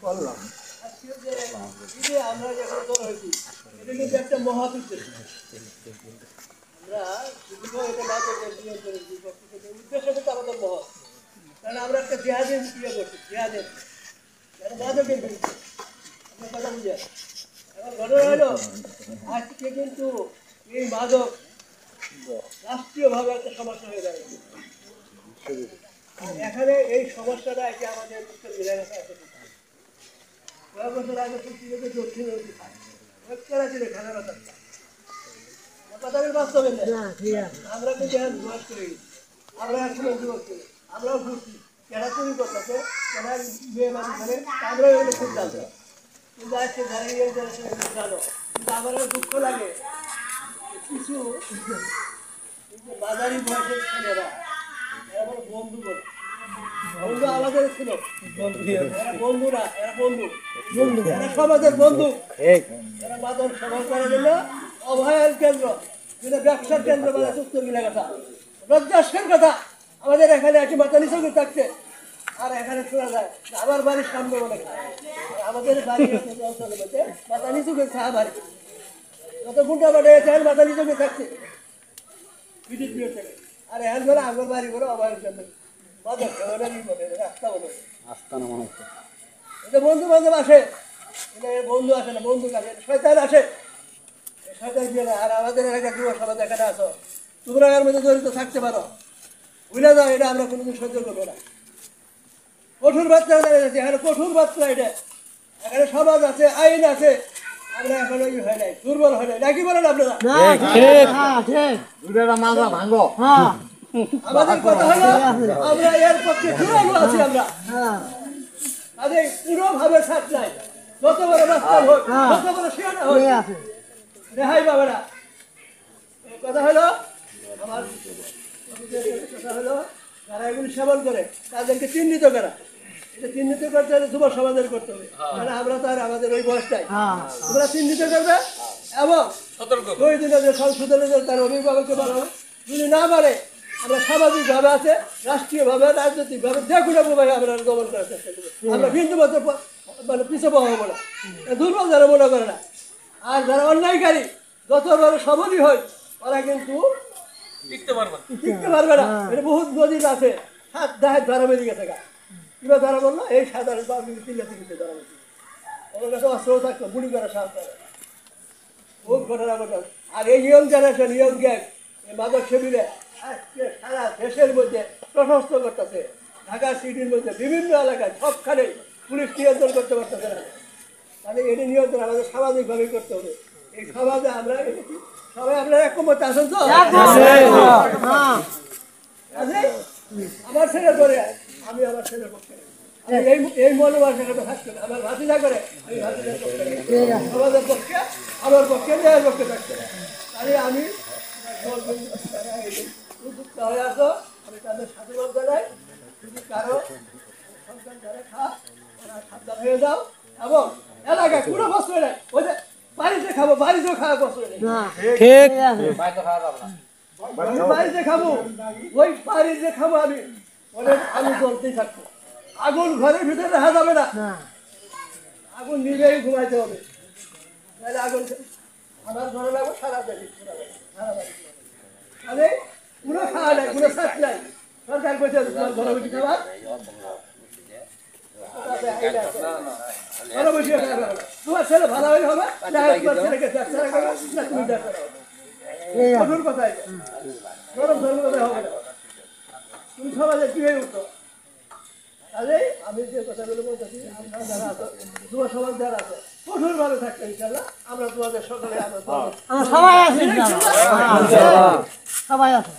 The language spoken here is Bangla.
করলাম আজকে যে আমরা যখন তোর হয়েছি এটা কিন্তু একটা মহৎ উদ্দেশ্য। আমরা শুধু এটা না করে করেছি উদ্দেশ্যটা তো আমাদের মহৎ, কারণ আমরা একটা জেহাদের ইয়ে করছি, জেহাদের মাদকের বিরুদ্ধে। আপনার কথা বুঝে এখন ঘটনা হলো আজকে কিন্তু এই মাদক রাষ্ট্রীয়ভাবে একটা সমস্যা হয়ে দাঁড়িয়েছে। এখানে এই সমস্যাটা একে আমাদের উত্তর জেলায় আছে। কয়েক বছর আগে পশ্চিমবঙ্গের দক্ষিণ ছিল খেলার কথা বাস্তবে আমরা কিন্তু এখন বয়স করে গেছি, আমরা এখনো যুবক করি, আমরাও ঘুরছি, কেনা চুরি করতেছে, কেনা মেয়ে মানুষ ধরে আমরাও এগুলো খুব জানতো, কিন্তু আজকে দাঁড়িয়ে জানো। কিন্তু আমার দুঃখ লাগে কিছু বাজারি বয়সের ছেলেরা এরা বন্ধু বলে, বন্ধু আমাদের ছিল বন্ধুরা, এরা বন্ধু বন্ধু, এরা সমাজের বন্ধু। এরা মাদক সভা করার জন্য অভয়ার কেন্দ্র, যেটা ব্যবসার কেন্দ্র বলে যুক্ত মিলে কথা, লজ্জাস্কর কথা। আমাদের এখানে একটি মাথা নিচে থাকছে, আর এখানে শোনা যায় আমার বাড়ির সামনে বলে আমাদের বাড়ি অঞ্চলে বলছে মাথা নিচু করে চা বাড়ি যত গুন্ডা বাড়ে মাথা নিচু করে থাকছে বিদ্যুৎ প্রিয় ছেলে, আর এখন বলে আমার বাড়ি করে অভয়ার কেন্দ্র বন্ধু বান্ধব আসে, বন্ধু আসে না, বন্ধু আসে, শয়তান আসে, শয়তান দিয়ে না। আর আমাদের এলাকার যুব সমাজ এখানে আসো, তোমরা এর মধ্যে জড়িত থাকতে পারো, বুঝলে যাও, এটা আমরা কোনোদিন সহ্য করবো না। কঠোর বার্তা এখানে কঠোর বার্তা, এটা এখানে সমাজ আছে, আইন আছে, আমরা এখন ওই হয় নাই, দুর্বল হয় নাই, নাকি বলেন আপনারা? আমাদের কথা হলো আমরা এর পক্ষে জোরালো আছি, আমরা আরে পুরোভাবে সাথ নাই, যত বড় রাস্তা হোক, যত বড় শিয়ানা হোক, রেহাই পাবে না। কথা হলো আমার কথা হলো যারা এগুলি সেবন করে তাদেরকে চিহ্নিত করা, এটা চিহ্নিত করতে হলে যুব সমাজের করতে হবে, কারণ আমরা তো আর আমাদের ওই বয়সটাই, তোমরা চিহ্নিত করবে এবং ওই দিনে যে সংশোধনের তার অভিভাবককে বানাবো, যদি না পারে আমরা সামাজিকভাবে আছে, রাষ্ট্রীয়ভাবে, রাজনৈতিকভাবে যে কোনো ভাবে আমরা দমন করার চেষ্টা করবো। আমরা বিন্দু মতো মানে পিছিয়ে পাবো না, দুর্বল যারা মনে করে না। আর যারা অন্যায়কারী যত বড় সবলই হয় ওরা কিন্তু টিকতে পারবে না। এটা বহুত নদীর আছে, হাত দেখায় ধরা বেরিয়ে গেছে, কিবা ধরা বললো এই সাধারণ চিল্লাতে দিতে ধরা বেরিয়ে, ওদের কাছে অস্ত্রও থাকতো, গুলি করা সাহস করে, বহুত ঘটনা ঘটনা। আর এই ইয়ং জেনারেশন, ইয়ং গ্যাং, এই মাদক সেবীরা সারা দেশের মধ্যে প্রশস্ত করতেছে, ঢাকা সিটির মধ্যে বিভিন্ন এলাকায় সবখানে পুলিশ নিয়ন্ত্রণ করতে পারতেছে না। তাহলে এটি নিয়ন্ত্রণ আমাদের সামাজিকভাবে করতে হবে। এই সমাজে আমরা সবাই আপনারা একমত আছেন তো? আমার ছেলে করে, আমি আমার ছেলের পক্ষে, এই মনোভাব সেখানে থাকছে না, আমার ভাতিজা করে, আমি ভাতিজার পক্ষে, সমাজের পক্ষে, আমার পক্ষে, ন্যায়ের পক্ষে থাকছে না। তাহলে আমি উদ্যুক্ত হয়ে আসো, আমি তাদের সাধুবাদ জানাই। যদি কারো সন্তান যারা খাস ওরা সাবধান হয়ে যাও, এবং এলাকায় কোনো কষ্ট নেই, ওই যে বাড়িতে খাবো, বাড়িতেও খাওয়া কষ্ট নেই, বাড়িতে খাবো, ওই বাড়িতে খাবো, আমি ওদের আলু জ্বলতেই থাকবো, আগুন ঘরের ভিতরে রাখা যাবে না, আগুন নিজেই ঘুমাইতে হবে, তাহলে আগুন আমার ঘরে লাগবে সারা বাড়ি, সারা বাড়ি, তাহলে কোনো খাওয়া নাই, কোনো সাথ নাই, সরকার বলছে তোমার ঘরে বসে খাবার, তোমার ছেলে ভালো হলে হবে, তোমার ছেলেকে তুমি দেখা কঠোর কথা, গরম ধর্ম কথা হবে না, তুমি সমাজে কি হয়ে উঠতো। তাহলে আমি যে কথাগুলো বলতেছি, আপনারা যারা আছো, যুব সমাজ যারা আছো, কঠোরভাবে থাকতে ইনশাআল্লাহ আমরা তোমাদের সকলে আমরা সবাই আছি, সবাই আছে।